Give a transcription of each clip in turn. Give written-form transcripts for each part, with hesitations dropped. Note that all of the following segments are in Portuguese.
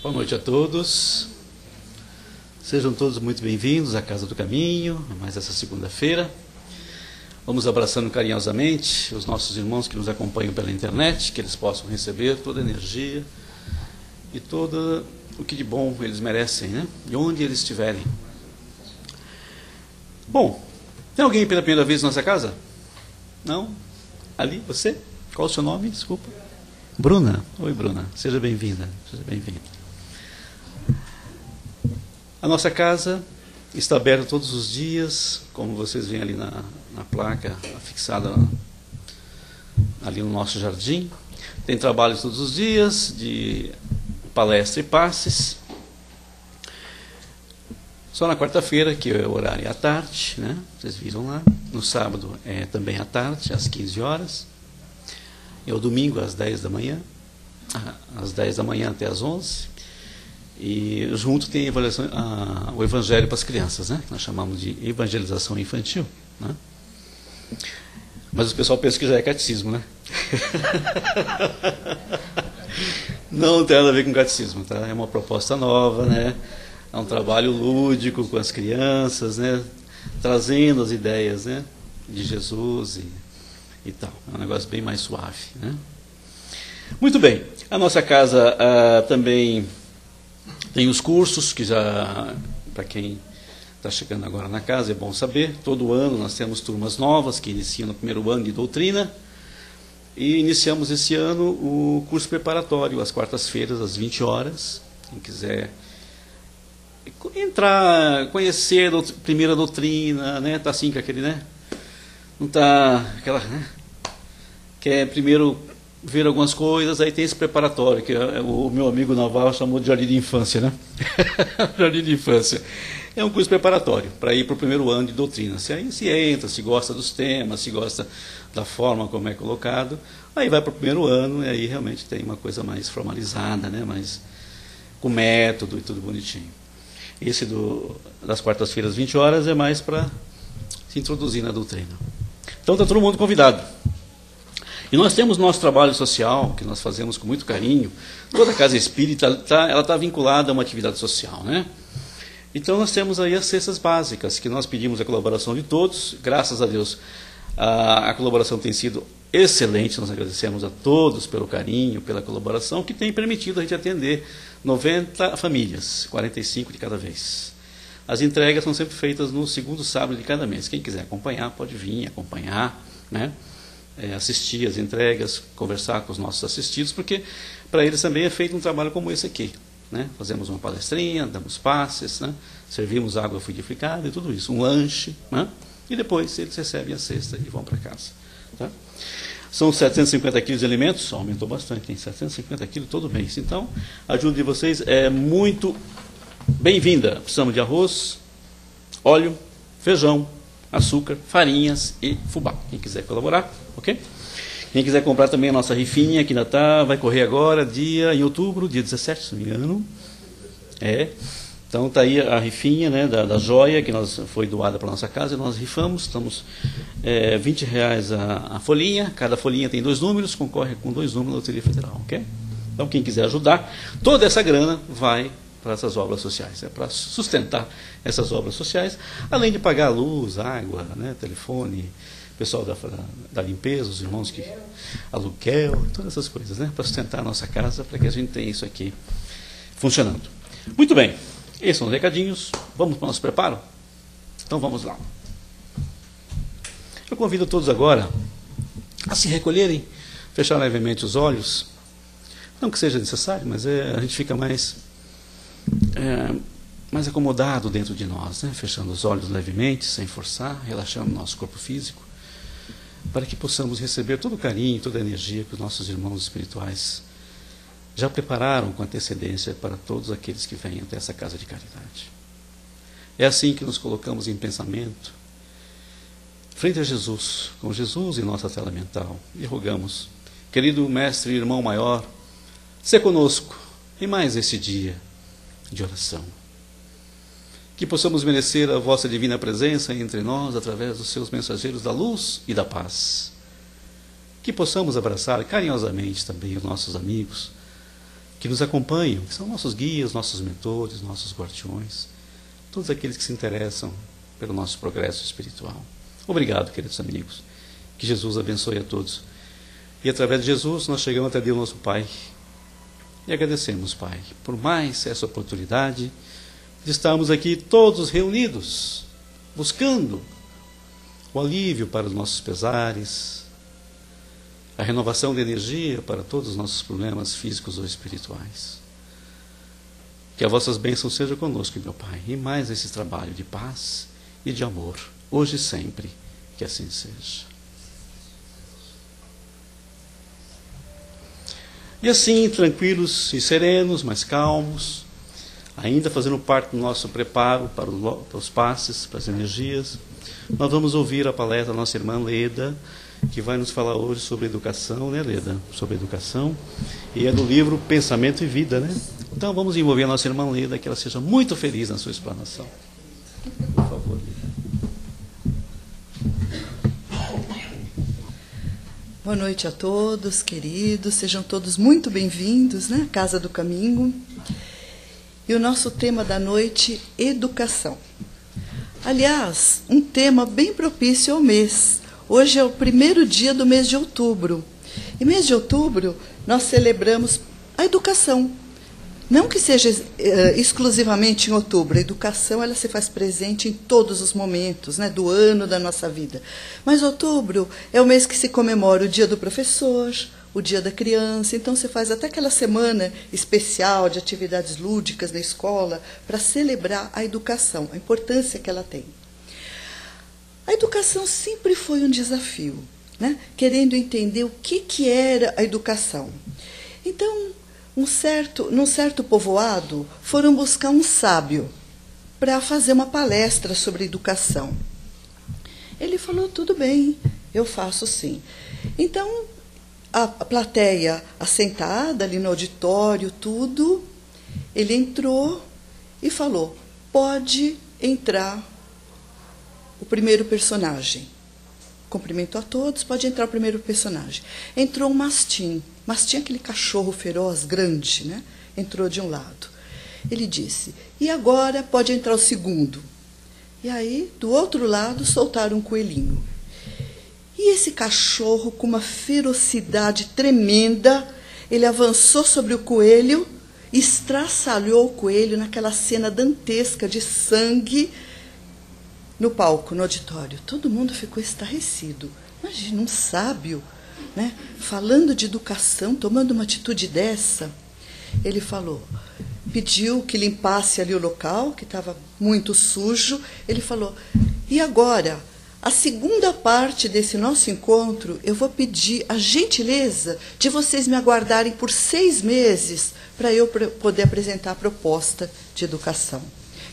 Boa noite a todos. Sejam todos muito bem-vindos à Casa do Caminho, mais essa segunda-feira. Vamos abraçando carinhosamente os nossos irmãos que nos acompanham pela internet, que eles possam receber toda a energia e todo o que de bom eles merecem, né? E onde eles estiverem. Bom, tem alguém pela primeira vez na nossa casa? Não? Ali, você? Qual o seu nome? Desculpa. Bruna. Oi, Bruna. Seja bem-vinda. Seja bem-vinda. A nossa casa está aberta todos os dias, como vocês veem ali na placa fixada ali no nosso jardim. Tem trabalhos todos os dias de palestra e passes. Só na quarta-feira, que é o horário à tarde, né? Vocês viram lá. No sábado é também à tarde, às 15 horas. E ao domingo, às 10 da manhã. Às 10 da manhã até às 11. E junto tem o Evangelho para as crianças, né? Nós chamamos de evangelização infantil, né? Mas o pessoal pensa que já é catecismo, né? Não tem nada a ver com catecismo, tá? É uma proposta nova, né? É um trabalho lúdico com as crianças, né? Trazendo as ideias, né? De Jesus e tal. É um negócio bem mais suave, né? Muito bem. A nossa casa também tem os cursos, que já, para quem está chegando agora na casa, é bom saber. Todo ano nós temos turmas novas que iniciam no primeiro ano de doutrina. E iniciamos esse ano o curso preparatório, às quartas-feiras, às 20 horas. Quem quiser entrar, conhecer a primeira doutrina, né? Tá assim com aquele, né? Não tá aquela, né? Quer primeiro ver algumas coisas, aí tem esse preparatório, que o meu amigo Naval chamou de jardim de infância, né? Jardim de infância. É um curso preparatório para ir para o primeiro ano de doutrina. Aí se entra, se gosta dos temas, se gosta da forma como é colocado, aí vai para o primeiro ano e aí realmente tem uma coisa mais formalizada, né? Mais com método e tudo bonitinho. Esse das quartas-feiras, 20 horas, é mais para se introduzir na doutrina. Então está todo mundo convidado. E nós temos nosso trabalho social, que nós fazemos com muito carinho. Toda casa espírita ela está vinculada a uma atividade social, né? Então nós temos aí as cestas básicas, que nós pedimos a colaboração de todos. Graças a Deus, a colaboração tem sido excelente. Nós agradecemos a todos pelo carinho, pela colaboração, que tem permitido a gente atender 90 famílias, 45 de cada vez. As entregas são sempre feitas no segundo sábado de cada mês. Quem quiser acompanhar, pode vir acompanhar, né? Assistir as entregas, conversar com os nossos assistidos, porque para eles também é feito um trabalho como esse aqui, né? Fazemos uma palestrinha, damos passes, né? Servimos água fluidificada e tudo isso, um lanche, né? E depois eles recebem a cesta e vão para casa, tá? São 750 quilos de alimentos, aumentou bastante, tem 750 quilos todo mês. Então, a ajuda de vocês é muito bem-vinda. Precisamos de arroz, óleo, feijão, açúcar, farinhas e fubá. Quem quiser colaborar, ok? Quem quiser comprar também a nossa rifinha, que ainda vai correr agora, em outubro, dia 17, se não me engano. Então está aí a rifinha, né, da joia, que foi doada para a nossa casa, e nós rifamos, estamos R$20 a folhinha, cada folhinha tem 2 números, concorre com 2 números na Loteria Federal, ok? Então quem quiser ajudar, toda essa grana vai para essas obras sociais, para sustentar essas obras sociais, além de pagar luz, água, né, telefone, pessoal da limpeza, os irmãos que aluguel, todas essas coisas, né, para sustentar a nossa casa, para que a gente tenha isso aqui funcionando. Muito bem, esses são os recadinhos, vamos para o nosso preparo? Então vamos lá. Eu convido todos agora a se recolherem, fechar levemente os olhos, não que seja necessário, mas a gente fica mais acomodado dentro de nós, né? Fechando os olhos levemente, sem forçar, relaxando o nosso corpo físico, para que possamos receber todo o carinho, toda a energia que os nossos irmãos espirituais já prepararam com antecedência para todos aqueles que vêm até essa casa de caridade. É assim que nos colocamos em pensamento, frente a Jesus, com Jesus em nossa tela mental, e rogamos: querido mestre e irmão maior, se conosco em mais esse dia de oração. Que possamos merecer a vossa divina presença entre nós através dos seus mensageiros da luz e da paz. Que possamos abraçar carinhosamente também os nossos amigos que nos acompanham, que são nossos guias, nossos mentores, nossos guardiões, todos aqueles que se interessam pelo nosso progresso espiritual. Obrigado, queridos amigos. Que Jesus abençoe a todos. E através de Jesus nós chegamos até Deus nosso Pai. E agradecemos, Pai, por mais essa oportunidade de estarmos aqui todos reunidos, buscando o alívio para os nossos pesares, a renovação de energia para todos os nossos problemas físicos ou espirituais. Que as vossas bênçãos sejam conosco, meu Pai, e mais esse trabalho de paz e de amor, hoje e sempre, que assim seja. E assim, tranquilos e serenos, mas calmos, ainda fazendo parte do nosso preparo para os passes, para as energias, nós vamos ouvir a palestra da nossa irmã Leda, que vai nos falar hoje sobre educação, né, Leda? Sobre educação, e é do livro Pensamento e Vida, né? Então vamos envolver a nossa irmã Leda, que ela seja muito feliz na sua explanação. Por favor, Leda. Boa noite a todos, queridos, sejam todos muito bem-vindos, né, à Casa do Caminho. E o nosso tema da noite, educação. Aliás, um tema bem propício ao mês. Hoje é o primeiro dia do mês de outubro. E mês de outubro nós celebramos a educação. Não que seja exclusivamente em outubro, a educação ela se faz presente em todos os momentos, né, do ano da nossa vida. Mas outubro é o mês que se comemora o dia do professor, o dia da criança, então se faz até aquela semana especial de atividades lúdicas na escola para celebrar a educação, a importância que ela tem. A educação sempre foi um desafio, né, querendo entender o que era a educação. Então, num certo povoado, foram buscar um sábio para fazer uma palestra sobre educação. Ele falou, tudo bem, eu faço sim. Então, a plateia assentada ali no auditório, tudo, ele entrou e falou, pode entrar o primeiro personagem. Cumprimentou a todos, pode entrar o primeiro personagem. Entrou um mastim. Mastim é aquele cachorro feroz, grande, né? Entrou de um lado. Ele disse, e agora pode entrar o segundo. E aí, do outro lado, soltaram um coelhinho. E esse cachorro, com uma ferocidade tremenda, ele avançou sobre o coelho, estraçalhou o coelho naquela cena dantesca de sangue no palco, no auditório. Todo mundo ficou estarrecido. Imagina, um sábio, né, falando de educação, tomando uma atitude dessa. Ele falou, pediu que limpasse ali o local, que estava muito sujo. Ele falou, e agora, a segunda parte desse nosso encontro, eu vou pedir a gentileza de vocês me aguardarem por 6 meses para eu poder apresentar a proposta de educação.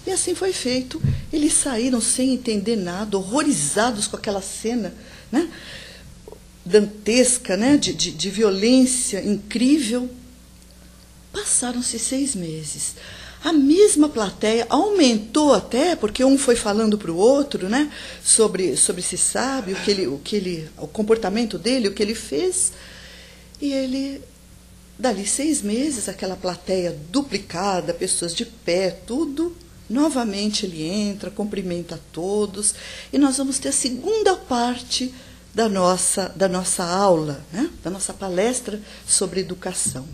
E assim foi feito. Eles saíram sem entender nada, horrorizados com aquela cena, né, dantesca, né, de violência incrível. Passaram-se 6 meses. A mesma plateia aumentou até, porque um foi falando para o outro, né, sobre se sabe, o comportamento dele, o que ele fez. E ele, dali 6 meses, aquela plateia duplicada, pessoas de pé, tudo. Novamente ele entra, cumprimenta a todos, e nós vamos ter a segunda parte da nossa aula, né? Da nossa palestra sobre educação.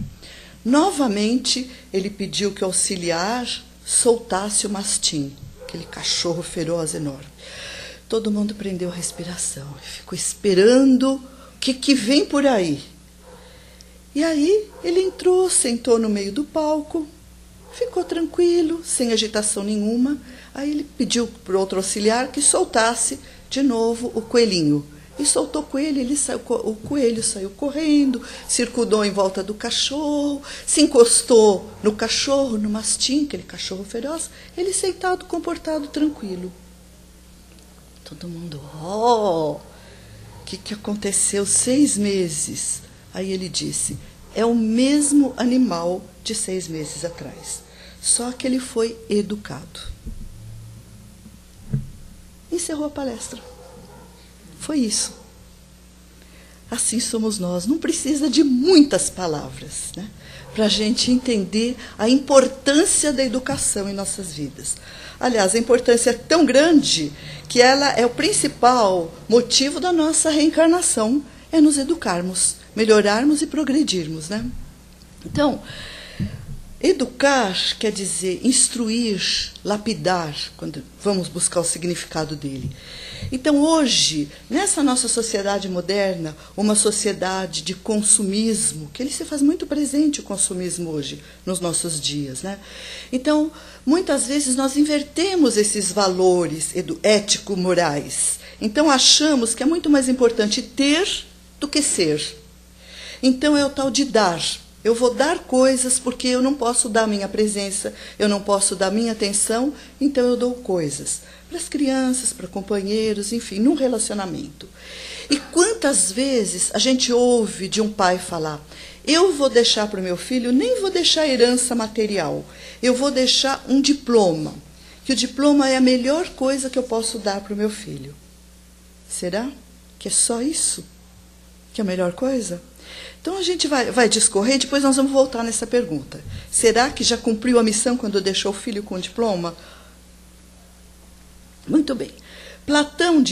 Novamente ele pediu que o auxiliar soltasse o mastim, aquele cachorro feroz enorme. Todo mundo prendeu a respiração, ficou esperando o que vem por aí. E aí ele entrou, sentou no meio do palco, ficou tranquilo, sem agitação nenhuma. Aí ele pediu para o outro auxiliar que soltasse de novo o coelhinho. E soltou o coelho, o coelho saiu correndo, circundou em volta do cachorro, se encostou no cachorro, no mastim, aquele cachorro feroz, ele sentado, comportado, tranquilo. Todo mundo, o que aconteceu 6 meses? Aí ele disse, é o mesmo animal de 6 meses atrás. Só que ele foi educado. Encerrou a palestra. Foi isso. assim somos nós. Não precisa de muitas palavras, né, para a gente entender a importância da educação em nossas vidas. Aliás, a importância é tão grande que ela é o principal motivo da nossa reencarnação, é nos educarmos, melhorarmos e progredirmos, né? Então, educar quer dizer instruir, lapidar, quando vamos buscar o significado dele. Então, hoje, nessa nossa sociedade moderna, uma sociedade de consumismo, que ele se faz muito presente, o consumismo hoje, nos nossos dias, né? Então, muitas vezes nós invertemos esses valores ético-morais. Então, achamos que é muito mais importante ter do que ser. Então, é o tal de dar. Eu vou dar coisas porque eu não posso dar minha presença, eu não posso dar minha atenção, então eu dou coisas. Para as crianças, para companheiros, enfim, num relacionamento. E quantas vezes a gente ouve de um pai falar, eu vou deixar para o meu filho, nem vou deixar herança material, eu vou deixar um diploma, que o diploma é a melhor coisa que eu posso dar para o meu filho. Será que é só isso que é a melhor coisa? Então a gente vai discorrer e depois nós vamos voltar nessa pergunta. Será que já cumpriu a missão quando deixou o filho com o diploma? Muito bem. Platão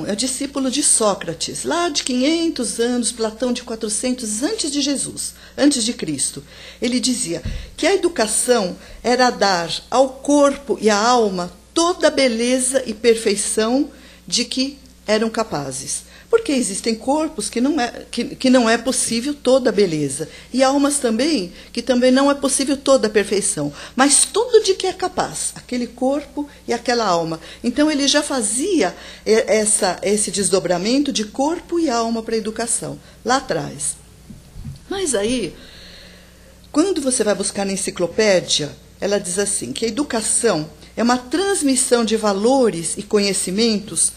é discípulo de Sócrates, lá de 500 anos, Platão de 400 antes de Jesus, antes de Cristo. Ele dizia que a educação era dar ao corpo e à alma toda a beleza e perfeição de que eram capazes. Porque existem corpos que não é possível toda a beleza. E almas também, que também não é possível toda a perfeição. Mas tudo de que é capaz, aquele corpo e aquela alma. Então ele já fazia esse desdobramento de corpo e alma para a educação, lá atrás. Mas aí, quando você vai buscar na enciclopédia, ela diz assim, que a educação é uma transmissão de valores e conhecimentos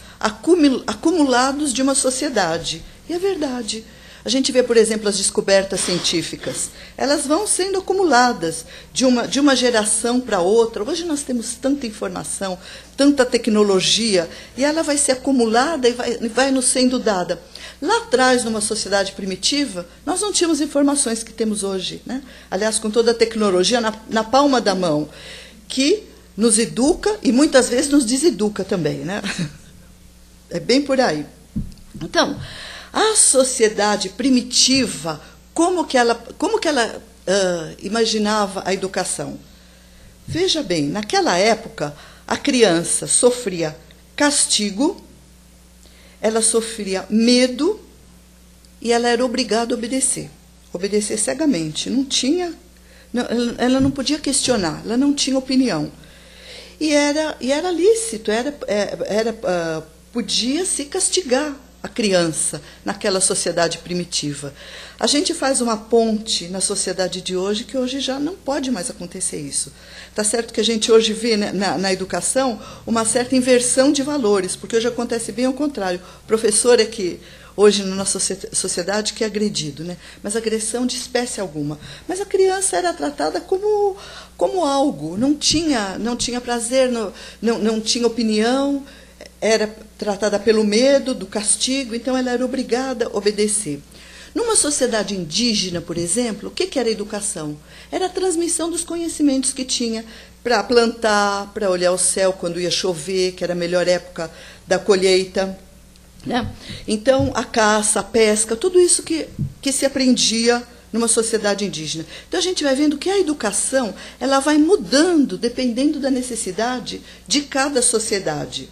acumulados de uma sociedade. E é verdade. A gente vê, por exemplo, as descobertas científicas. Elas vão sendo acumuladas de uma geração para outra. Hoje nós temos tanta informação, tanta tecnologia, e ela vai ser acumulada e vai nos sendo dada. Lá atrás, numa sociedade primitiva, nós não tínhamos informações que temos hoje, né? Aliás, com toda a tecnologia na palma da mão, que nos educa e muitas vezes nos deseduca também, né? É bem por aí. Então, a sociedade primitiva, como que ela imaginava a educação? Veja bem, naquela época, a criança sofria castigo, ela sofria medo e ela era obrigada a obedecer cegamente. Ela não podia questionar, ela não tinha opinião. E era lícito, podia se castigar a criança naquela sociedade primitiva. A gente faz uma ponte na sociedade de hoje, que hoje já não pode mais acontecer isso. Está certo que a gente hoje vê, né, na educação uma certa inversão de valores, porque hoje acontece bem ao contrário. O professor é que, hoje na nossa sociedade, que é agredido, né? Mas agressão de espécie alguma. Mas a criança era tratada como algo, não tinha prazer, não tinha opinião, era tratada pelo medo, do castigo, então ela era obrigada a obedecer. Numa sociedade indígena, por exemplo, o que era a educação? Era a transmissão dos conhecimentos que tinha para plantar, para olhar o céu quando ia chover, que era a melhor época da colheita, né? Então, a caça, a pesca, tudo isso que se aprendia numa sociedade indígena. Então, a gente vai vendo que a educação ela vai mudando, dependendo da necessidade de cada sociedade.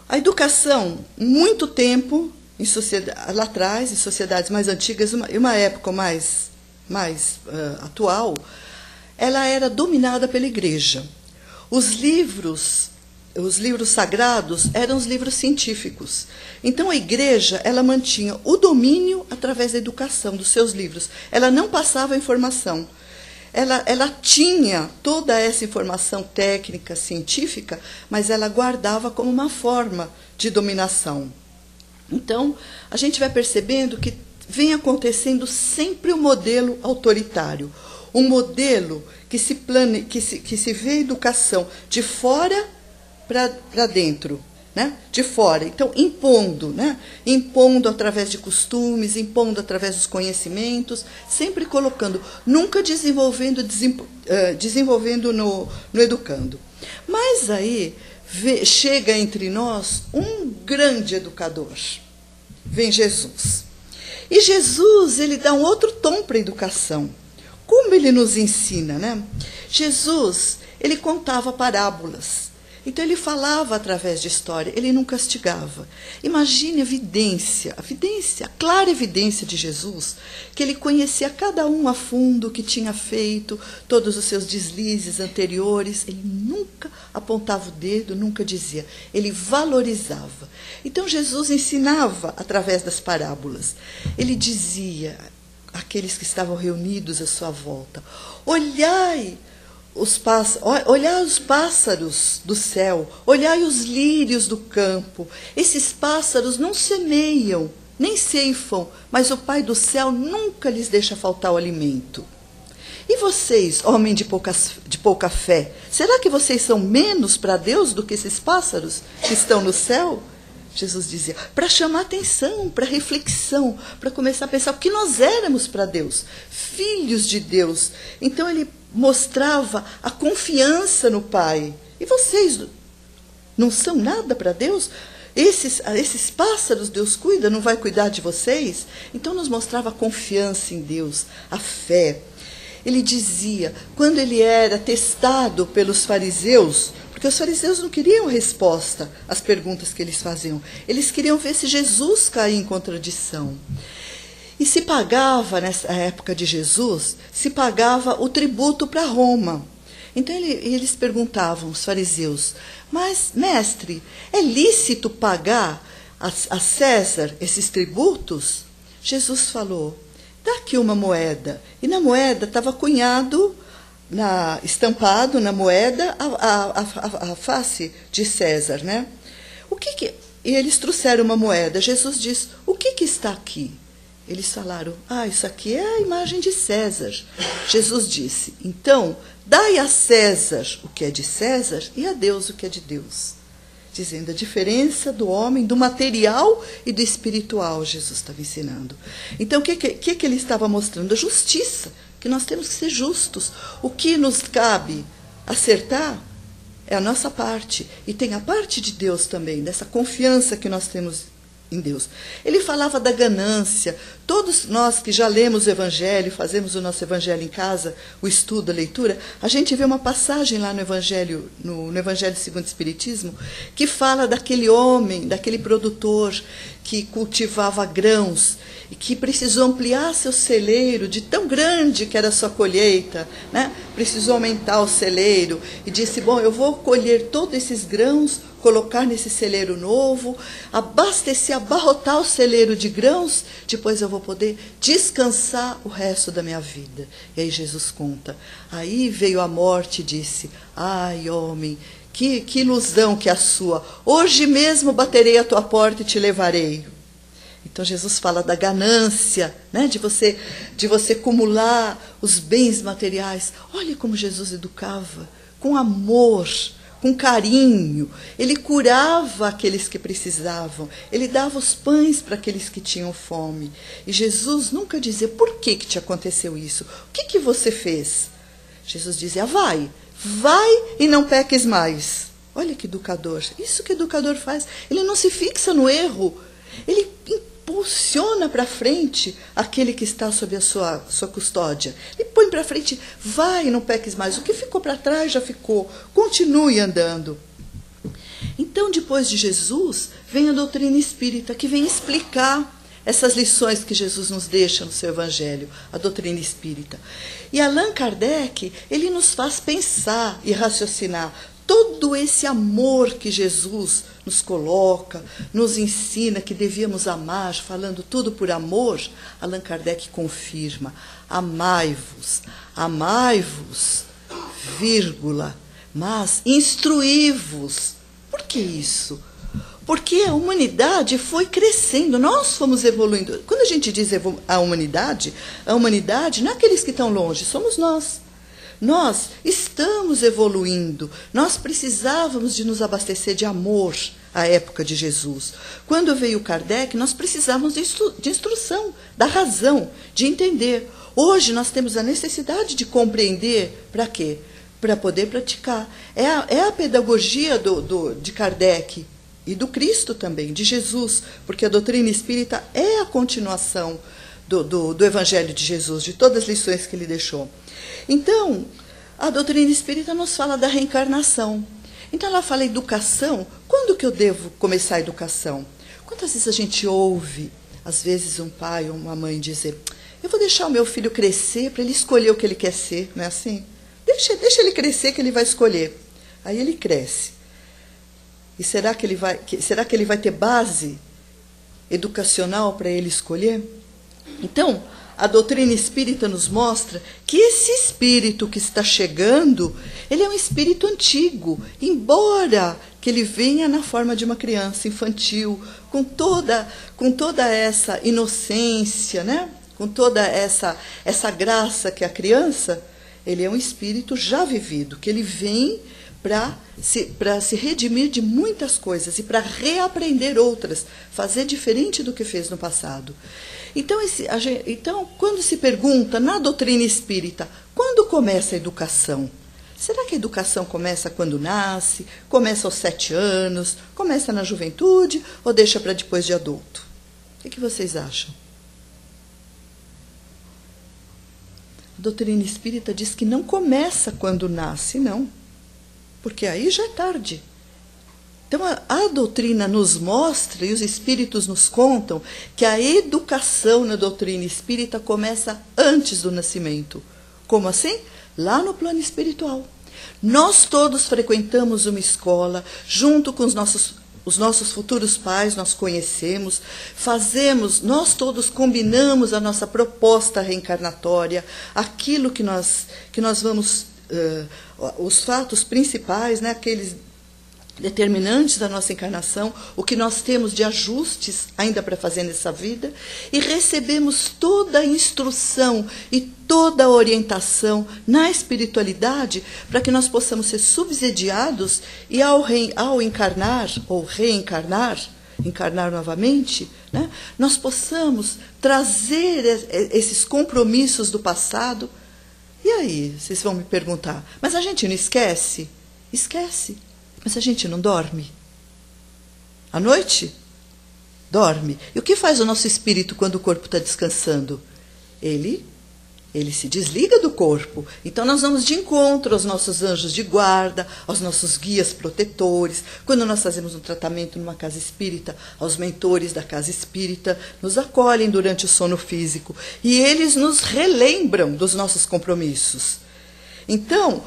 A educação, muito tempo, lá atrás, em sociedades mais antigas, uma época mais atual, ela era dominada pela igreja. Os livros sagrados eram os livros científicos. Então, a igreja ela mantinha o domínio através da educação, dos seus livros. Ela não passava informação. Ela tinha toda essa informação técnica, científica, mas ela guardava como uma forma de dominação. Então, a gente vai percebendo que vem acontecendo sempre um modelo autoritário, um modelo que se vê a educação de fora para dentro, né, de fora. Então, impondo, né, impondo através de costumes, impondo através dos conhecimentos, sempre colocando, nunca desenvolvendo, desenvolvendo no educando. Mas aí chega entre nós um grande educador. Vem Jesus. E Jesus, ele dá um outro tom para a educação. Como ele nos ensina, né? Jesus, ele contava parábolas. Então ele falava através de história, ele não castigava. Imagine a evidência, a clara evidência de Jesus, que ele conhecia cada um a fundo, que tinha feito, todos os seus deslizes anteriores. Ele nunca apontava o dedo, nunca dizia, ele valorizava. Então Jesus ensinava através das parábolas. Ele dizia àqueles que estavam reunidos à sua volta, olhai os pássaros do céu, olhai os lírios do campo. Esses pássaros não semeiam, nem ceifam, mas o Pai do céu nunca lhes deixa faltar o alimento. E vocês, homens de pouca fé, será que vocês são menos para Deus do que esses pássaros que estão no céu? Jesus dizia, para chamar atenção, para reflexão, para começar a pensar o que nós éramos para Deus, filhos de Deus. Então ele mostrava a confiança no Pai. E vocês não são nada para Deus? Esses pássaros Deus cuida, não vai cuidar de vocês? Então nos mostrava a confiança em Deus, a fé. Ele dizia, quando ele era testado pelos fariseus, porque os fariseus não queriam resposta às perguntas que eles faziam. Eles queriam ver se Jesus caía em contradição. E se pagava, nessa época de Jesus, se pagava o tributo para Roma. Então eles perguntavam, os fariseus, mas, mestre, é lícito pagar a César esses tributos? Jesus falou, dá aqui uma moeda. E na moeda estava cunhado, estampado na moeda, a face de César, né? E eles trouxeram uma moeda. Jesus diz, o que está aqui? Eles falaram, isso aqui é a imagem de César. Jesus disse, então, dai a César o que é de César e a Deus o que é de Deus. Dizendo a diferença do homem, do material e do espiritual, Jesus estava ensinando. Então, o que ele estava mostrando? A justiça, que nós temos que ser justos. O que nos cabe acertar é a nossa parte. E tem a parte de Deus também, dessa confiança que nós temos em Deus. Ele falava da ganância. Todos nós que já lemos o Evangelho, fazemos o nosso Evangelho em casa, o estudo, a leitura, a gente vê uma passagem lá no Evangelho, no Evangelho segundo o Espiritismo, que fala daquele homem, daquele produtor que cultivava grãos e que precisou ampliar seu celeiro de tão grande que era a sua colheita, né? Precisou aumentar o celeiro e disse, bom, eu vou colher todos esses grãos, colocar nesse celeiro novo, abastecer, abarrotar o celeiro de grãos, depois eu vou poder descansar o resto da minha vida. E aí Jesus conta, aí veio a morte e disse, ai homem, que ilusão que é a sua, hoje mesmo baterei a tua porta e te levarei. Então Jesus fala da ganância, né, de você acumular os bens materiais. Olha como Jesus educava, com amor, com carinho. Ele curava aqueles que precisavam. Ele dava os pães para aqueles que tinham fome. E Jesus nunca dizia, por que te aconteceu isso? O que você fez? Jesus dizia, vai e não peques mais. Olha que educador. Isso que educador faz. Ele não se fixa no erro. Ele impulsiona para frente aquele que está sob a sua custódia. Ele põe para frente, vai e não peques mais. O que ficou para trás já ficou. Continue andando. Então, depois de Jesus, vem a doutrina espírita, que vem explicar essas lições que Jesus nos deixa no seu Evangelho, a doutrina espírita. E Allan Kardec, ele nos faz pensar e raciocinar todo esse amor que Jesus nos coloca, nos ensina que devíamos amar, falando tudo por amor. Allan Kardec confirma, amai-vos, vírgula, mas instruí-vos. Por que isso? Porque a humanidade foi crescendo, nós fomos evoluindo. Quando a gente diz a humanidade não é aqueles que estão longe, somos nós. Nós estamos evoluindo. Nós precisávamos de nos abastecer de amor à época de Jesus. Quando veio Kardec, nós precisávamos de instrução, da razão, de entender. Hoje nós temos a necessidade de compreender. Para quê? Para poder praticar. É a pedagogia de Kardec e do Cristo também, de Jesus, porque a doutrina espírita é a continuação do Evangelho de Jesus, de todas as lições que ele deixou. Então, a doutrina espírita nos fala da reencarnação. Então, ela fala educação. Quando que eu devo começar a educação? Quantas vezes a gente ouve, às vezes, um pai ou uma mãe dizer: eu vou deixar o meu filho crescer para ele escolher o que ele quer ser, não é assim? Deixa ele crescer que ele vai escolher. Aí ele cresce. E será que ele vai ter base educacional para ele escolher? Então, a doutrina espírita nos mostra que esse espírito que está chegando, ele é um espírito antigo, embora que ele venha na forma de uma criança infantil, com toda essa inocência, né? Com toda essa graça que é a criança, ele é um espírito já vivido, que ele vem para se redimir de muitas coisas e para reaprender outras, fazer diferente do que fez no passado. Então, quando se pergunta na doutrina espírita, quando começa a educação? Será que a educação começa quando nasce, começa aos 7 anos, começa na juventude ou deixa para depois de adulto? O que vocês acham? A doutrina espírita diz que não começa quando nasce, não, porque aí já é tarde. Então, a doutrina nos mostra, e os espíritos nos contam, que a educação na doutrina espírita começa antes do nascimento. Como assim? Lá no plano espiritual. Nós todos frequentamos uma escola, junto com os nossos futuros pais, nós conhecemos, nós todos combinamos a nossa proposta reencarnatória, aquilo que nós vamos, os fatos principais, né, aqueles determinantes da nossa encarnação, o que nós temos de ajustes ainda para fazer nessa vida, e recebemos toda a instrução e toda a orientação na espiritualidade para que nós possamos ser subsidiados e ao encarnar ou reencarnar, encarnar novamente, né, nós possamos trazer esses compromissos do passado. E aí, vocês vão me perguntar, mas a gente não esquece? Esquece. Mas a gente não dorme? À noite? Dorme. E o que faz o nosso espírito quando o corpo está descansando? Ele se desliga do corpo. Então nós vamos de encontro aos nossos anjos de guarda, aos nossos guias protetores. Quando nós fazemos um tratamento numa casa espírita, aos mentores da casa espírita, nos acolhem durante o sono físico. E eles nos relembram dos nossos compromissos. Então,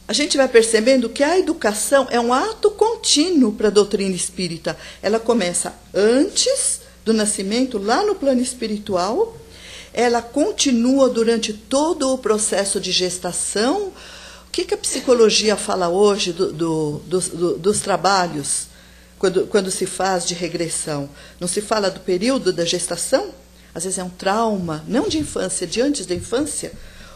a gente vai percebendo que a educação é um ato contínuo para a doutrina espírita. Ela começa antes do nascimento, lá no plano espiritual. Ela continua durante todo o processo de gestação. O que a psicologia fala hoje dos trabalhos, quando se faz de regressão? Não se fala do período da gestação? Às vezes é um trauma, não de infância, de antes da infância.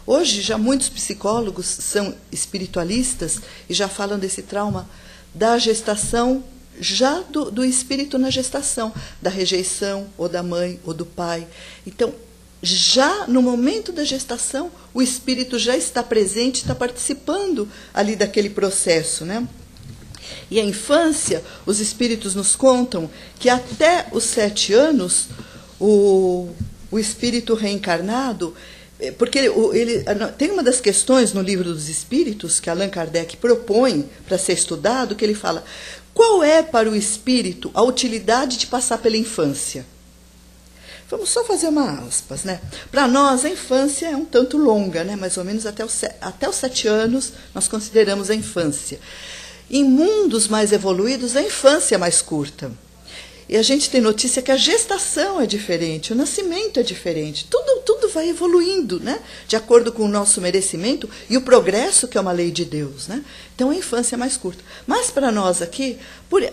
Hoje, já muitos psicólogos são espiritualistas e já falam desse trauma da gestação, já do espírito na gestação, da rejeição, ou da mãe, ou do pai. Então, já no momento da gestação, o espírito já está presente, está participando ali daquele processo, né? E a infância, os espíritos nos contam que até os 7 anos, o espírito reencarnado, porque tem uma das questões no Livro dos Espíritos que Allan Kardec propõe para ser estudado, que ele fala: qual é para o espírito a utilidade de passar pela infância? Vamos só fazer uma aspas, né? Para nós, a infância é um tanto longa, né? Mais ou menos até os 7 anos nós consideramos a infância. Em mundos mais evoluídos, a infância é mais curta. E a gente tem notícia que a gestação é diferente, o nascimento é diferente. Tudo vai evoluindo, né? De acordo com o nosso merecimento e o progresso, que é uma lei de Deus, né? Então a infância é mais curta. Mas para nós aqui,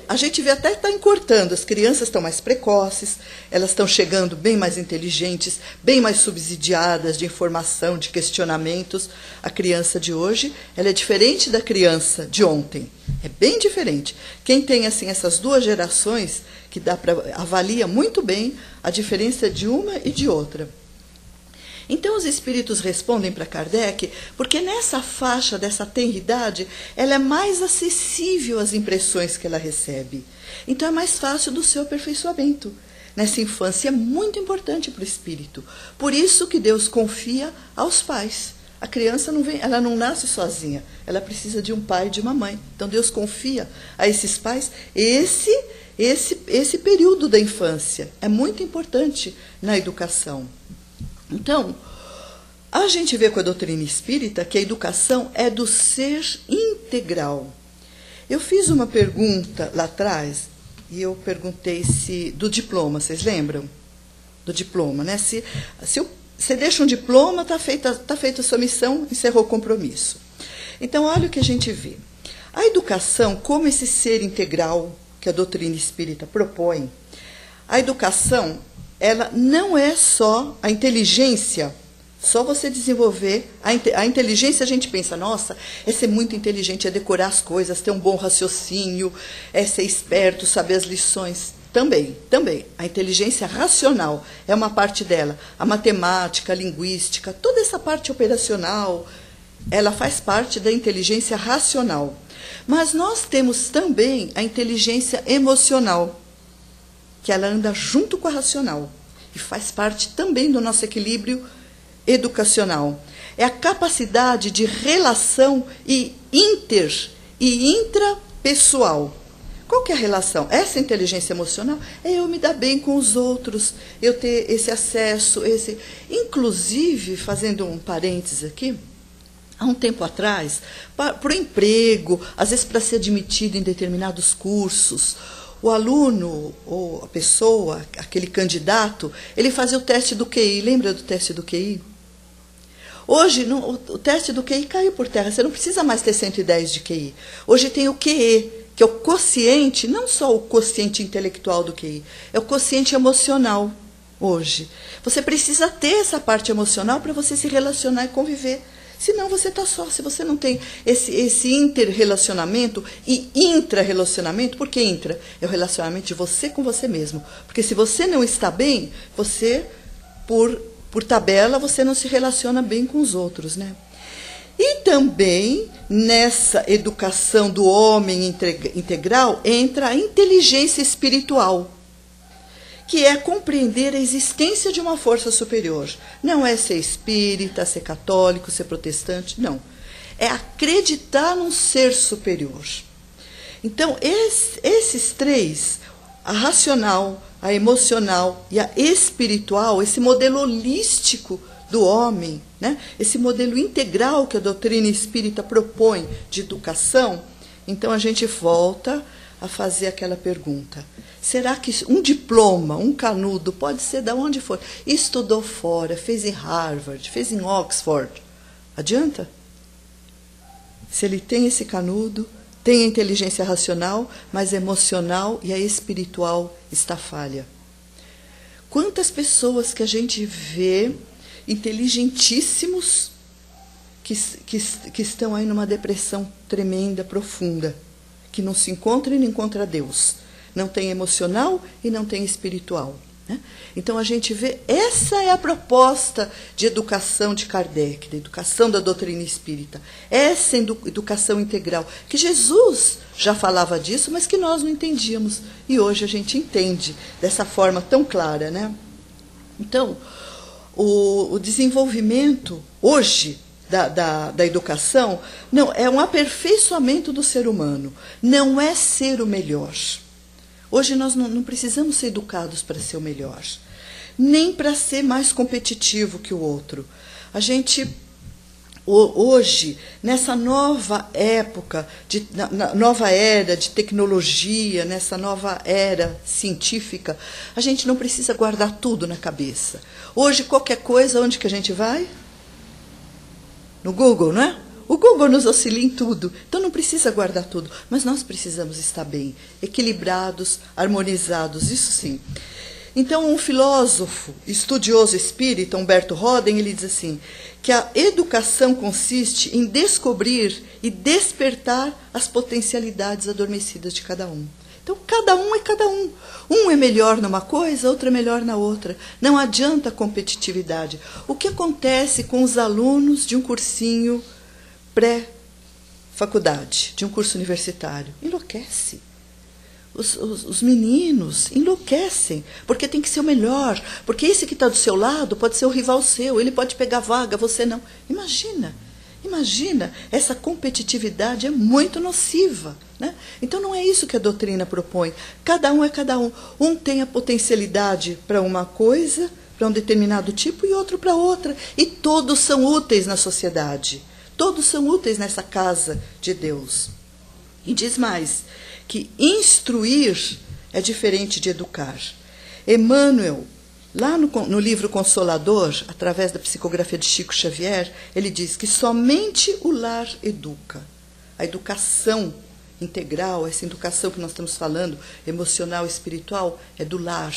a gente vê até que está encurtando. As crianças estão mais precoces, elas estão chegando bem mais inteligentes, bem mais subsidiadas de informação, de questionamentos. A criança de hoje, ela é diferente da criança de ontem. É bem diferente. Quem tem assim essas duas gerações, que dá para avalia muito bem a diferença de uma e de outra. Então os espíritos respondem para Kardec, porque nessa faixa dessa tenridade, ela é mais acessível às impressões que ela recebe. Então é mais fácil do seu aperfeiçoamento. Nessa infância é muito importante para o espírito. Por isso que Deus confia aos pais. A criança ela não nasce sozinha, ela precisa de um pai e de uma mãe. Então Deus confia a esses pais esse período da infância. É muito importante na educação. Então, a gente vê com a doutrina espírita que a educação é do ser integral. Eu fiz uma pergunta lá atrás, e eu perguntei do diploma, vocês lembram? Do diploma, né? Se você deixa um diploma, está feita a sua missão, encerrou o compromisso. Então, olha o que a gente vê. A educação, como esse ser integral que a doutrina espírita propõe, a educação, ela não é só a inteligência, só você desenvolver a inteligência. A gente pensa, nossa, é ser muito inteligente, é decorar as coisas, ter um bom raciocínio, é ser esperto, saber as lições. Também. A inteligência racional é uma parte dela. A matemática, a linguística, toda essa parte operacional, ela faz parte da inteligência racional. Mas nós temos também a inteligência emocional, que ela anda junto com a racional e faz parte também do nosso equilíbrio educacional. É a capacidade de relação e intrapessoal. Qual que é a relação? Essa inteligência emocional é eu me dar bem com os outros, eu ter esse acesso, inclusive, fazendo um parênteses aqui, há um tempo atrás, para o emprego, às vezes para ser admitido em determinados cursos, o aluno ou a pessoa, aquele candidato, ele fazia o teste do QI. Lembra do teste do QI? Hoje, o teste do QI caiu por terra. Você não precisa mais ter 110 de QI. Hoje tem o QE, que é o quociente, não só o quociente intelectual do QI, é o quociente emocional hoje. Você precisa ter essa parte emocional para você se relacionar e conviver. Senão você está só. Se você não tem esse inter-relacionamento e intra-relacionamento, por que intra? É o relacionamento de você com você mesmo. Porque se você não está bem, você, por tabela, você não se relaciona bem com os outros, né? E também, nessa educação do homem integral, entra a inteligência espiritual, que é compreender a existência de uma força superior. Não é ser espírita, ser católico, ser protestante, não. É acreditar num ser superior. Então, esses três, a racional, a emocional e a espiritual, esse modelo holístico do homem, né? Esse modelo integral que a doutrina espírita propõe de educação, então a gente volta a fazer aquela pergunta. Será que um diploma, um canudo, pode ser de onde for? Estudou fora, fez em Harvard, fez em Oxford. Adianta? Se ele tem esse canudo, tem a inteligência racional, mas a emocional e a espiritual está falha. Quantas pessoas que a gente vê, inteligentíssimos, que estão aí numa depressão tremenda, profunda, que não se encontra e não encontra Deus. Não tem emocional e não tem espiritual, né? Então a gente vê, essa é a proposta de educação de Kardec, da educação da doutrina espírita. Essa educação integral, que Jesus já falava disso, mas que nós não entendíamos. E hoje a gente entende dessa forma tão clara, né? Então, o desenvolvimento hoje da educação não é um aperfeiçoamento do ser humano, não é ser o melhor. Hoje nós não precisamos ser educados para ser o melhor, nem para ser mais competitivo que o outro. A gente hoje, nessa nova época, nova era de tecnologia, nessa nova era científica, a gente não precisa guardar tudo na cabeça. Hoje, qualquer coisa, onde que a gente vai? No Google, não é? O Google nos auxilia em tudo, então não precisa guardar tudo, mas nós precisamos estar bem, equilibrados, harmonizados, isso sim. Então, um filósofo estudioso espírita, Humberto Roden, ele diz assim, que a educação consiste em descobrir e despertar as potencialidades adormecidas de cada um. Então, cada um é cada um. Um é melhor numa coisa, outro é melhor na outra. Não adianta competitividade. O que acontece com os alunos de um cursinho pré-faculdade, de um curso universitário? Enlouquece. Os meninos enlouquecem, porque tem que ser o melhor, porque esse que está do seu lado pode ser o rival seu, ele pode pegar vaga, você não. Imagina, essa competitividade é muito nociva, né? Então não é isso que a doutrina propõe. Cada um é cada um. Um tem a potencialidade para uma coisa, para um determinado tipo, e outro para outra. E todos são úteis na sociedade. Todos são úteis nessa casa de Deus. E diz mais, que instruir é diferente de educar. Emmanuel, lá no livro Consolador, através da psicografia de Chico Xavier, ele diz que somente o lar educa. A educação integral, essa educação que nós estamos falando, emocional e espiritual, é do lar,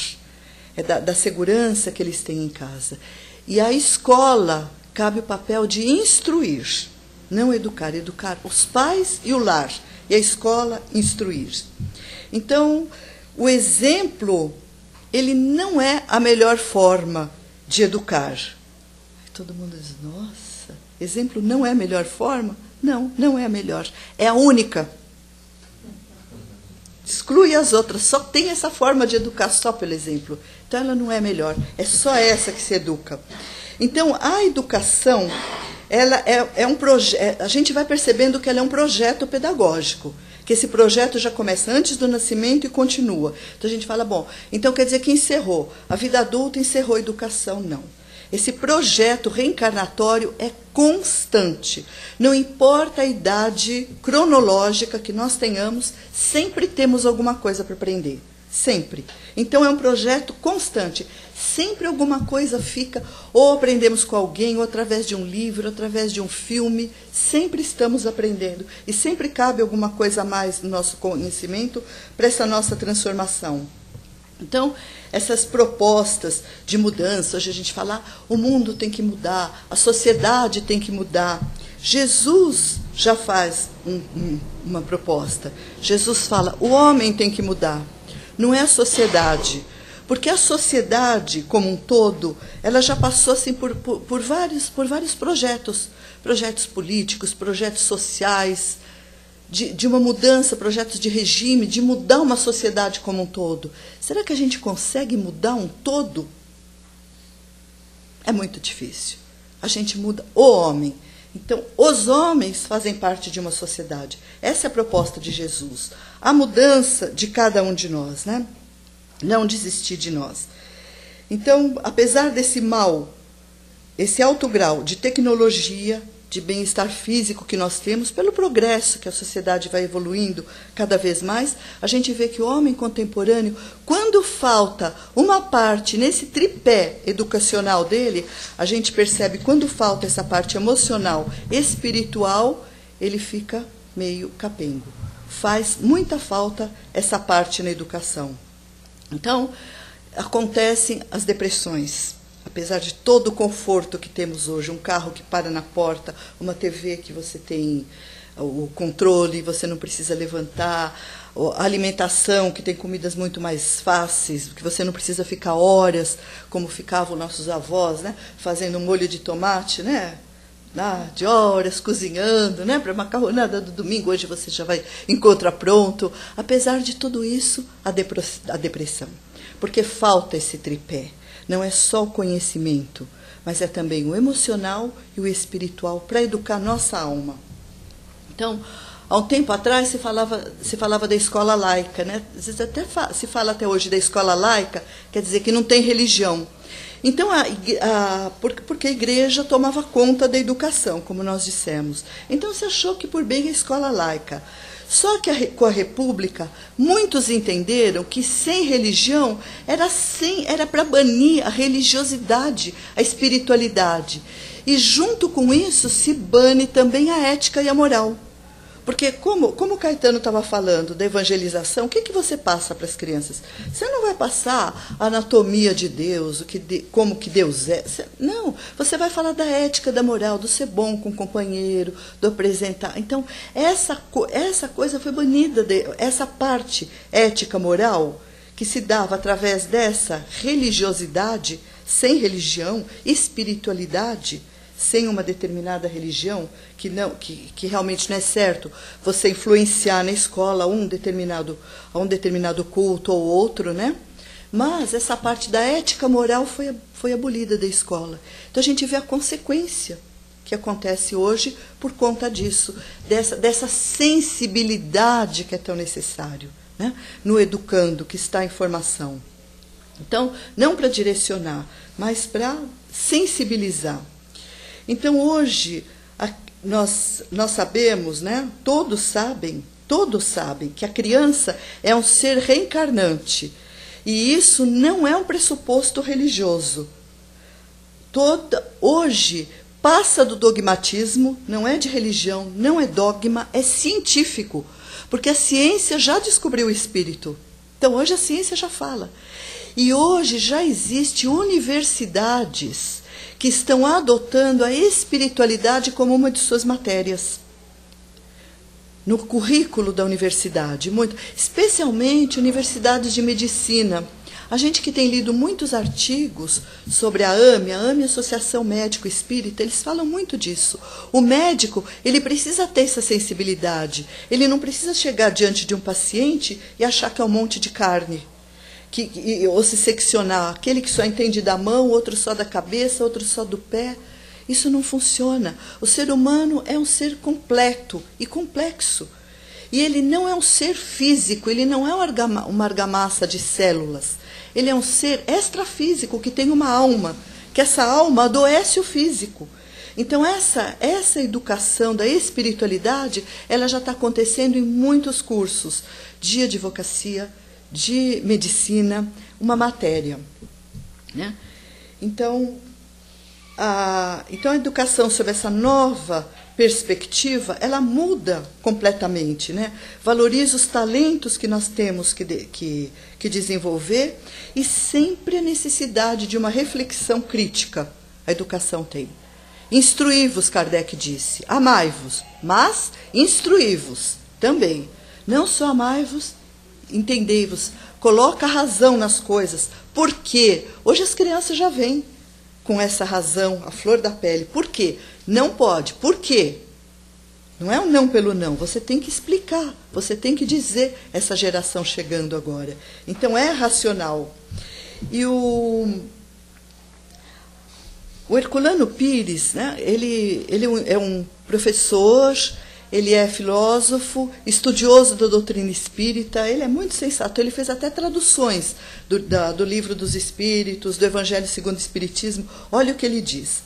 é da segurança que eles têm em casa. E a escola cabe o papel de instruir, não educar, educar os pais e o lar. E a escola instruir. Então, o exemplo, ele não é a melhor forma de educar. Todo mundo diz, nossa, exemplo não é a melhor forma? Não, não é a melhor. É a única. Exclui as outras, só tem essa forma de educar só pelo exemplo. Então, ela não é melhor, é só essa que se educa. Então, a educação, ela é um projeto, a gente vai percebendo que ela é um projeto pedagógico, que esse projeto já começa antes do nascimento e continua. Então a gente fala, bom, então quer dizer que encerrou, a vida adulta encerrou a educação, não. Esse projeto reencarnatório é constante. Não importa a idade cronológica que nós tenhamos, sempre temos alguma coisa para aprender. Sempre. Então é um projeto constante. Sempre alguma coisa fica, ou aprendemos com alguém, ou através de um livro, ou através de um filme. Sempre estamos aprendendo. E sempre cabe alguma coisa a mais no nosso conhecimento para essa nossa transformação. Então, essas propostas de mudança, hoje a gente fala, o mundo tem que mudar, a sociedade tem que mudar. Jesus já faz uma proposta. Jesus fala, o homem tem que mudar. Não é a sociedade, porque a sociedade como um todo, ela já passou assim, por vários projetos políticos, projetos sociais, de uma mudança, projetos de regime, de mudar uma sociedade como um todo. Será que a gente consegue mudar um todo? É muito difícil. A gente muda o homem. Então, os homens fazem parte de uma sociedade. Essa é a proposta de Jesus. A mudança de cada um de nós, né? Não desistir de nós. Então, apesar desse mal, esse alto grau de tecnologia, de bem-estar físico que nós temos, pelo progresso que a sociedade vai evoluindo cada vez mais, a gente vê que o homem contemporâneo, quando falta uma parte nesse tripé educacional dele, a gente percebe quando falta essa parte emocional, espiritual, ele fica meio capengo. Faz muita falta essa parte na educação. Então, acontecem as depressões. Apesar de todo o conforto que temos hoje, um carro que para na porta, uma TV que você tem o controle, você não precisa levantar, a alimentação, que tem comidas muito mais fáceis, que você não precisa ficar horas, como ficavam nossos avós, né, fazendo um molho de tomate, né, de horas, cozinhando, né, para a macarronada do domingo, hoje você já vai encontrar pronto. Apesar de tudo isso, a depressão, porque falta esse tripé. Não é só o conhecimento, mas é também o emocional e o espiritual para educar nossa alma. Então, há um tempo atrás se falava da escola laica, né? Às vezes se fala até hoje da escola laica, quer dizer que não tem religião. Então, porque a igreja tomava conta da educação, como nós dissemos. Então, se achou que por bem a escola laica. Só que com a República, muitos entenderam que sem religião era para banir a religiosidade, a espiritualidade. E junto com isso se bane também a ética e a moral. Porque como o Caetano estava falando da evangelização, o que você passa para as crianças? Você não vai passar a anatomia de Deus, como que Deus é. Não, você vai falar da ética, da moral, do ser bom com o companheiro, do apresentar. Então, essa coisa foi banida, essa parte ética, moral, que se dava através dessa religiosidade, sem religião, espiritualidade, sem uma determinada religião, que realmente não é certo você influenciar na escola a um determinado culto ou outro, né? Mas essa parte da ética moral foi abolida da escola. Então a gente vê a consequência que acontece hoje por conta disso, dessa sensibilidade que é tão necessário, né? No educando, que está em formação. Então, não para direcionar, mas para sensibilizar. Então, hoje, nós sabemos, né? Todos sabem que a criança é um ser reencarnante. E isso não é um pressuposto religioso. Hoje, passa do dogmatismo, não é de religião, não é dogma, é científico. Porque a ciência já descobriu o espírito. Então, hoje a ciência já fala. E hoje já existem universidades que estão adotando a espiritualidade como uma de suas matérias. No currículo da universidade, especialmente universidades de medicina. A gente que tem lido muitos artigos sobre a AME, Associação Médico Espírita, eles falam muito disso. O médico, ele precisa ter essa sensibilidade. Ele não precisa chegar diante de um paciente e achar que é um monte de carne. Ou se seccionar, aquele que só entende da mão, outro só da cabeça, outro só do pé. Isso não funciona. O ser humano é um ser completo e complexo. E ele não é um ser físico, ele não é uma argamassa de células. Ele é um ser extrafísico que tem uma alma, que essa alma adoece o físico. Então, essa educação da espiritualidade, ela já está acontecendo em muitos cursos de advocacia, de medicina, uma matéria, né? Então a educação sob essa nova perspectiva, ela muda completamente, né? Valoriza os talentos que nós temos que desenvolver e sempre a necessidade de uma reflexão crítica a educação tem. Instruí-vos, Kardec disse, amai-vos, mas instruí-vos também. Não só amai-vos, entendei-vos, coloca a razão nas coisas. Por quê? Hoje as crianças já vêm com essa razão, a flor da pele. Por quê? Não pode. Por quê? Não é um não pelo não. Você tem que explicar, você tem que dizer, essa geração chegando agora. Então é racional. E o Herculano Pires, né, ele é um professor, ele é filósofo, estudioso da doutrina espírita, ele é muito sensato, ele fez até traduções do Livro dos Espíritos, do Evangelho segundo o Espiritismo. Olha o que ele diz.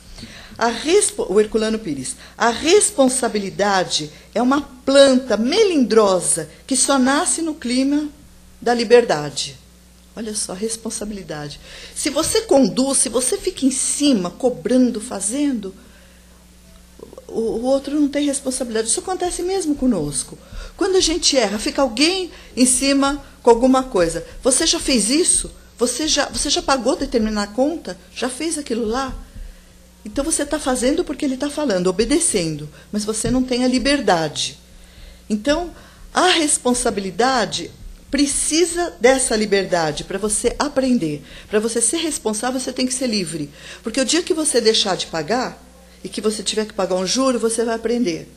O Herculano Pires, a responsabilidade é uma planta melindrosa que só nasce no clima da liberdade. Olha só, a responsabilidade. Se você conduz, se você fica em cima, cobrando, fazendo, o outro não tem responsabilidade. Isso acontece mesmo conosco. Quando a gente erra, fica alguém em cima com alguma coisa. Você já fez isso? Você já pagou determinada conta? Já fez aquilo lá? Então você está fazendo porque ele está falando, obedecendo, mas você não tem a liberdade. Então, a responsabilidade precisa dessa liberdade para você aprender. Para você ser responsável, você tem que ser livre. Porque o dia que você deixar de pagar, e que você tiver que pagar um juro, você vai aprender.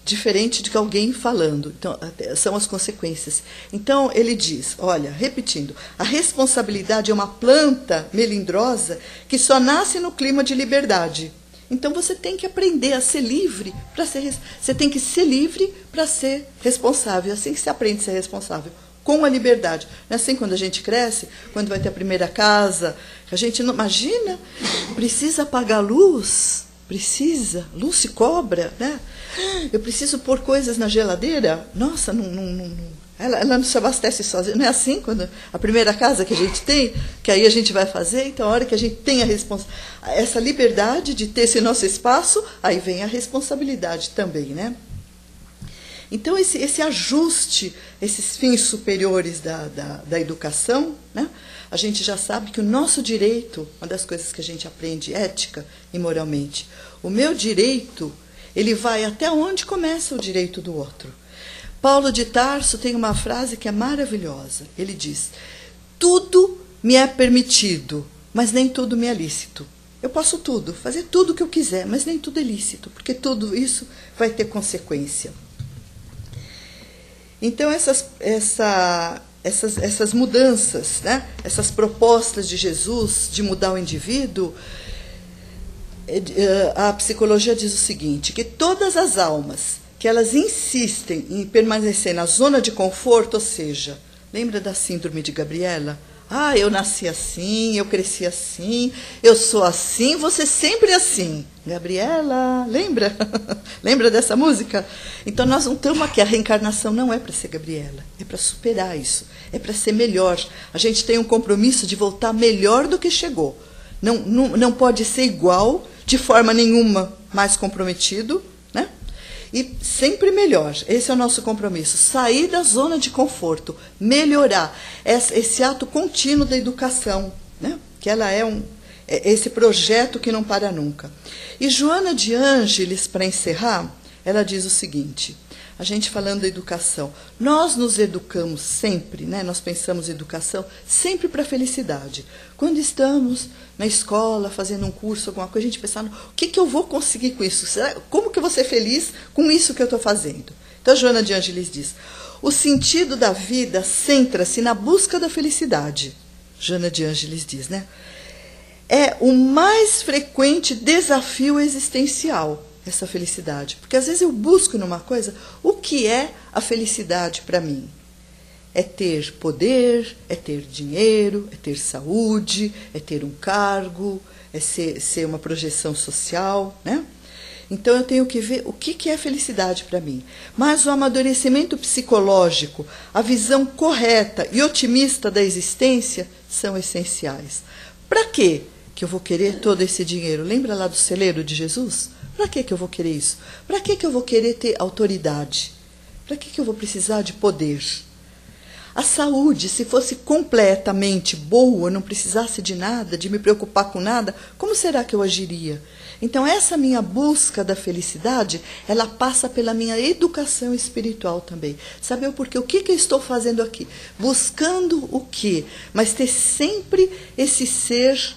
Diferente de alguém falando. Então, são as consequências. Então, ele diz, olha, repetindo, a responsabilidade é uma planta melindrosa que só nasce no clima de liberdade. Então, você tem que aprender a ser livre para ser... Você tem que ser livre para ser responsável. Assim que você aprende a ser responsável. com a liberdade. Não é assim quando a gente cresce, quando vai ter a primeira casa, a gente não imagina, precisa apagar a luz, luz se cobra, né? Eu preciso pôr coisas na geladeira, nossa, ela não se abastece sozinha. Não é assim quando a primeira casa que a gente tem, que aí a gente vai fazer, então a hora que a gente tem essa liberdade de ter esse nosso espaço, aí vem a responsabilidade também, né? Então, esse ajuste, esses fins superiores da educação, né? A gente já sabe que o nosso direito, uma das coisas que a gente aprende ética e moralmente, o meu direito, ele vai até onde começa o direito do outro. Paulo de Tarso tem uma frase que é maravilhosa. Ele diz, tudo me é permitido, mas nem tudo me é lícito. Eu posso tudo, fazer tudo o que eu quiser, mas nem tudo é lícito, porque tudo isso vai ter consequência. Então, essas mudanças, né? Essas propostas de Jesus de mudar o indivíduo, a psicologia diz o seguinte, que todas as almas que elas insistem em permanecer na zona de conforto, ou seja, lembra da síndrome de Gabriela? Ah, eu nasci assim, eu cresci assim, eu sou assim, você sempre assim. Gabriela, lembra? Lembra dessa música? Então nós não estamos aqui, a reencarnação não é para ser Gabriela, é para superar isso, é para ser melhor. A gente tem um compromisso de voltar melhor do que chegou. Não pode ser igual, de forma nenhuma, mais comprometido, né? E sempre melhor. Esse é o nosso compromisso. Sair da zona de conforto, melhorar. Esse ato contínuo da educação, né? Que ela é esse projeto que não para nunca. E Joana de Ângeles, para encerrar, ela diz o seguinte, a gente falando da educação, nós nos educamos sempre, né? Nós pensamos em educação sempre para a felicidade. Quando estamos na escola, fazendo um curso, alguma coisa, a gente pensa, o que eu vou conseguir com isso? Como que eu vou ser feliz com isso que eu estou fazendo? Então, Joana de Ângeles diz, o sentido da vida centra-se na busca da felicidade. Joana de Ângeles diz, né? É o mais frequente desafio existencial, essa felicidade. Porque às vezes eu busco numa coisa, o que é a felicidade para mim? É ter poder, é ter dinheiro, é ter saúde, é ter um cargo, é ser uma projeção social, né? Então eu tenho que ver o que é felicidade para mim. Mas o amadurecimento psicológico, a visão correta e otimista da existência são essenciais. Para quê que eu vou querer todo esse dinheiro? Lembra lá do celeiro de Jesus? Para que eu vou querer isso? Para que eu vou querer ter autoridade? Para que eu vou precisar de poder? A saúde, se fosse completamente boa, não precisasse de nada, de me preocupar com nada, como será que eu agiria? Então, essa minha busca da felicidade, ela passa pela minha educação espiritual também. Saber o porquê, o que eu estou fazendo aqui? Buscando o quê? Mas ter sempre esse ser,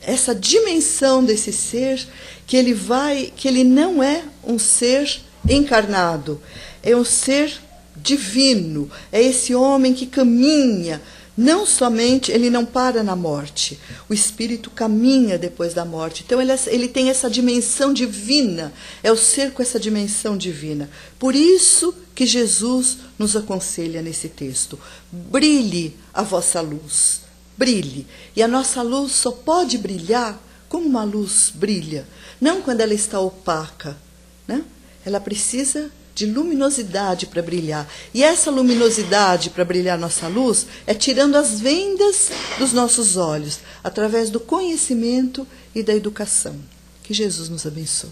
essa dimensão desse ser, que ele não é um ser encarnado, é um ser divino, é esse homem que caminha, não somente, ele não para na morte, o espírito caminha depois da morte, então ele tem essa dimensão divina, é o ser com essa dimensão divina. Por isso que Jesus nos aconselha nesse texto, brilhe a vossa luz, brilhe, e a nossa luz só pode brilhar como uma luz brilha, não quando ela está opaca, né? Ela precisa de luminosidade para brilhar. E essa luminosidade para brilhar nossa luz é tirando as vendas dos nossos olhos, através do conhecimento e da educação. Que Jesus nos abençoe.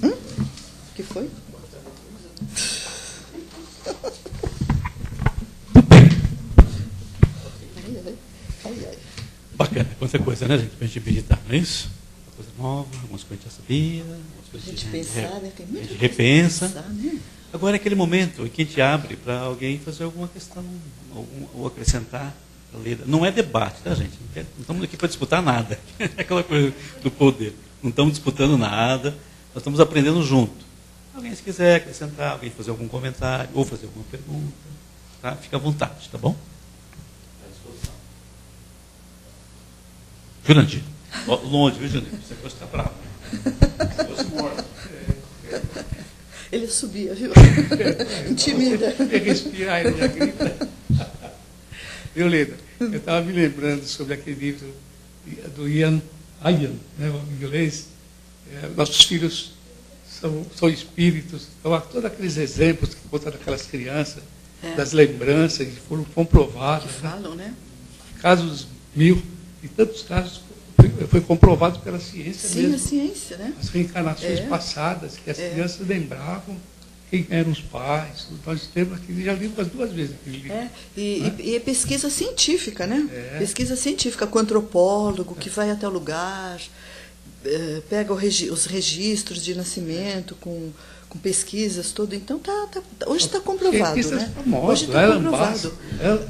O que foi? Bacana, quanta coisa, né, gente? Pra gente meditar, não é isso? Coisa nova, algumas coisas a gente já sabia, algumas coisas a gente pensar, né? Tem a muita gente coisa repensa. pra pensar, né? Agora é aquele momento em que a gente abre para alguém fazer alguma questão, ou acrescentar a lida. Não é debate, tá, gente? Não estamos aqui para disputar nada. É aquela coisa do poder. Não estamos disputando nada, nós estamos aprendendo junto. Alguém, se quiser acrescentar, alguém fazer algum comentário, ou fazer alguma pergunta, tá? Fica à vontade, tá bom? Jurandir. Longe, viu, Jurandir? Você pode ficar bravo. Se fosse morto. Ele subia, viu? Intimida. Tem que respirar, ele já grita. Viu, Leda? Eu estava me lembrando sobre aquele livro do Ian, né, em inglês. Nossos filhos são espíritos. Então, todos aqueles exemplos que contam daquelas crianças, das lembranças que foram comprovados. Que falam, né? Casos mil, e tantos casos foi comprovado pela ciência mesmo. Sim, a ciência, né? As reencarnações passadas, que as crianças lembravam quem eram os pais. Nós temos aqui, já li umas 2 vezes aquele livro. E é pesquisa científica, né? Pesquisa científica com antropólogo, que vai até o lugar, pega os registros de nascimento com pesquisas, tudo. Então, hoje está comprovado, né? Famosos, hoje está comprovado.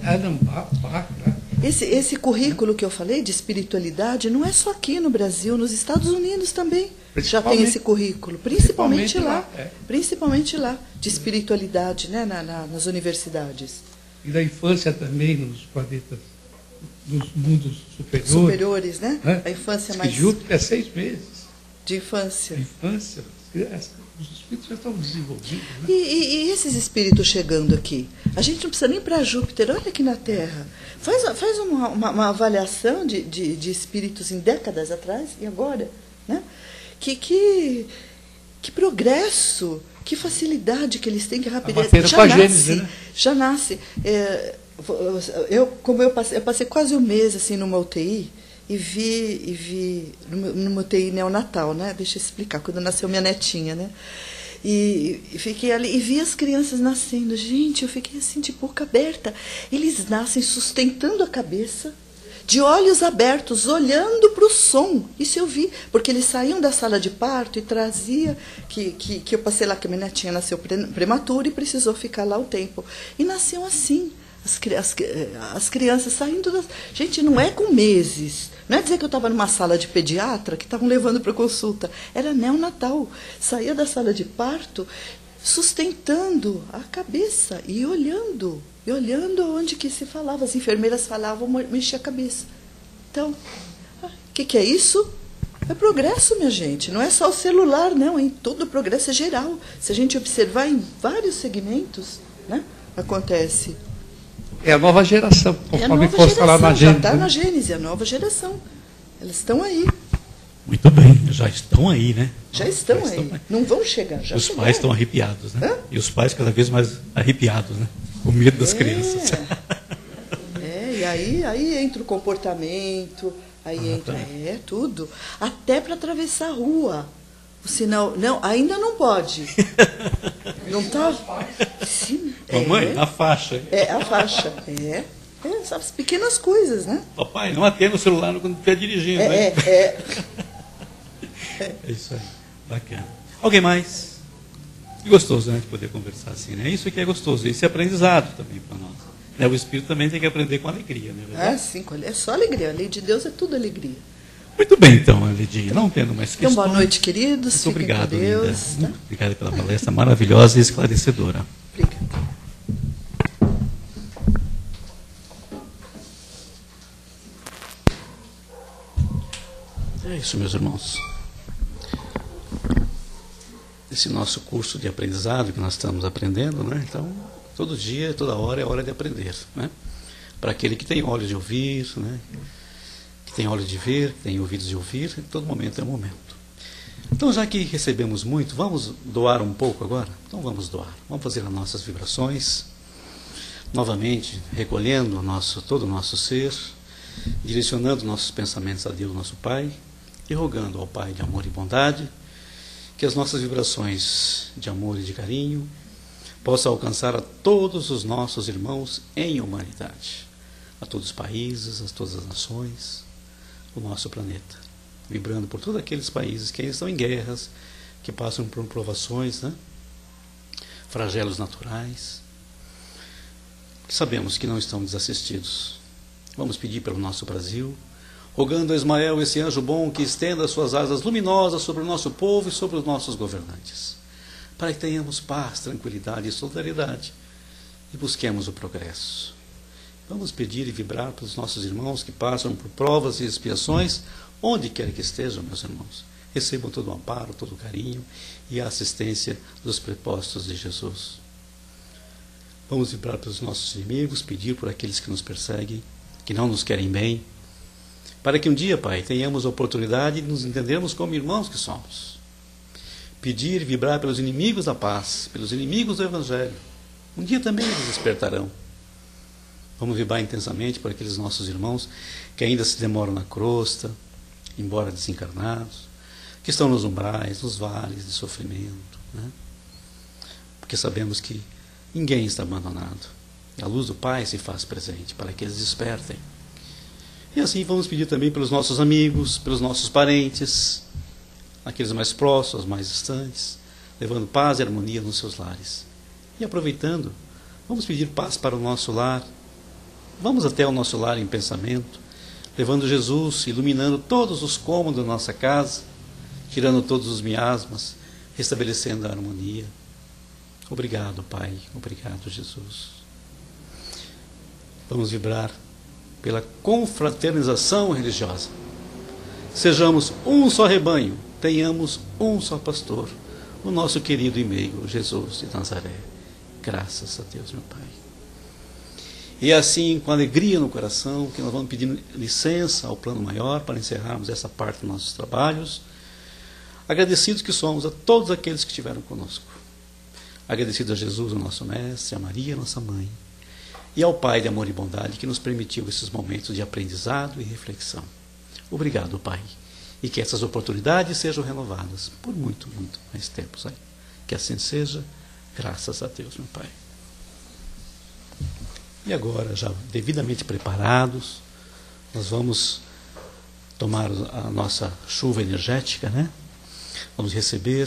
Adam Bach, né? Esse currículo que eu falei de espiritualidade não é só aqui no Brasil, nos Estados Unidos também já tem esse currículo, principalmente lá, principalmente lá, de espiritualidade, né, nas universidades. E da infância também nos planetas, nos mundos superiores, né? A infância mais... Junto é 6 meses. De infância. Os espíritos já estão desenvolvidos. Né? E esses espíritos chegando aqui? A gente não precisa nem para Júpiter, olha aqui na Terra. Faz uma avaliação de espíritos em décadas atrás e agora. Né? Que progresso, que facilidade que eles têm, que rapidez. Já nasce. Eu passei quase um mês assim, numa UTI. E vi numa UTI neonatal, né? Deixa eu explicar, quando nasceu minha netinha, né? E fiquei ali e vi as crianças nascendo. Gente, eu fiquei assim de boca aberta. Eles nascem sustentando a cabeça, de olhos abertos, olhando para o som. Isso eu vi, porque eles saíam da sala de parto e trazia, que eu passei lá, que a minha netinha nasceu prematura e precisou ficar lá o tempo. E nasciam assim. As crianças saindo das... Gente, não é com meses. Não é dizer que eu estava numa sala de pediatra que estavam levando para consulta. Era neonatal. Saía da sala de parto sustentando a cabeça e olhando. E olhando onde que se falava. As enfermeiras falavam, mexia a cabeça. Então, o que é isso? É progresso, minha gente. Não é só o celular, não. Em todo o progresso é geral. Se a gente observar em vários segmentos, né, acontece... É a nova geração, conforme fosse falar na Gênese. Já está na Gênese, a nova geração. Elas estão aí. Muito bem, já estão aí, né? Já estão aí. Não vão chegar, já Os pais estão arrepiados, né? Hã? E os pais cada vez mais arrepiados, né? Com medo das crianças. E aí entra o comportamento, aí entra tudo. Até para atravessar a rua. O sinal, não, ainda não pode. Não está... Mamãe, a faixa. A faixa. As pequenas coisas, né? Papai, não atenda o celular quando estiver dirigindo, né? É isso aí, bacana. Alguém mais? E gostoso, né, de poder conversar assim, né? Isso que é gostoso, esse é aprendizado também para nós. Né? O espírito também tem que aprender com alegria, né? Sim, é só alegria. A lei de Deus é tudo alegria. Muito bem, então, Lidinha, não tendo mais questões. Então, boa noite, queridos. Muito obrigado, com Deus, Linda. tá? Muito obrigado pela palestra maravilhosa e esclarecedora. Obrigada. É isso, meus irmãos. Esse nosso curso de aprendizado que nós estamos aprendendo, né? Então, todo dia, toda hora é hora de aprender, né? Para aquele que tem olhos de ouvir, né? Que tem olhos de ver, que tem ouvidos de ouvir, em todo momento é o momento. Então, já que recebemos muito, vamos doar um pouco agora? Então vamos doar. Vamos fazer as nossas vibrações, novamente recolhendo todo o nosso ser, direcionando nossos pensamentos a Deus, nosso Pai, e rogando ao Pai de amor e bondade que as nossas vibrações de amor e de carinho possam alcançar a todos os nossos irmãos em humanidade, a todos os países, a todas as nações, o nosso planeta, vibrando por todos aqueles países que ainda estão em guerras, que passam por provações, né? Flagelos naturais, que sabemos que não estão desassistidos. Vamos pedir pelo nosso Brasil, rogando a Ismael, esse anjo bom, que estenda suas asas luminosas sobre o nosso povo e sobre os nossos governantes, para que tenhamos paz, tranquilidade e solidariedade e busquemos o progresso. Vamos pedir e vibrar para os nossos irmãos que passam por provas e expiações, onde quer que estejam, meus irmãos, recebam todo o amparo, todo o carinho e a assistência dos prepostos de Jesus. Vamos vibrar pelos nossos inimigos, pedir por aqueles que nos perseguem, que não nos querem bem, para que um dia, Pai, tenhamos a oportunidade de nos entendermos como irmãos que somos. Pedir e vibrar pelos inimigos da paz, pelos inimigos do Evangelho. Um dia também eles despertarão. Vamos vibrar intensamente por aqueles nossos irmãos que ainda se demoram na crosta, embora desencarnados, que estão nos umbrais, nos vales de sofrimento, né? Porque sabemos que ninguém está abandonado. E a luz do Pai se faz presente para que eles despertem. E assim vamos pedir também pelos nossos amigos, pelos nossos parentes, aqueles mais próximos, mais distantes, levando paz e harmonia nos seus lares. E aproveitando, vamos pedir paz para o nosso lar. Vamos até o nosso lar em pensamento, levando Jesus, iluminando todos os cômodos da nossa casa, tirando todos os miasmas, restabelecendo a harmonia. Obrigado, Pai. Obrigado, Jesus. Vamos vibrar pela confraternização religiosa. Sejamos um só rebanho, tenhamos um só pastor, o nosso querido e meigo, Jesus de Nazaré. Graças a Deus, meu Pai. E assim, com alegria no coração, que nós vamos pedir licença ao plano maior para encerrarmos essa parte dos nossos trabalhos, agradecidos que somos a todos aqueles que estiveram conosco. Agradecidos a Jesus, o nosso Mestre, a Maria, nossa Mãe, e ao Pai de amor e bondade que nos permitiu esses momentos de aprendizado e reflexão. Obrigado, Pai, e que essas oportunidades sejam renovadas por muito, muito mais tempo. Que assim seja, graças a Deus, meu Pai. E agora, já devidamente preparados, nós vamos tomar a nossa chuva energética, né? Vamos receber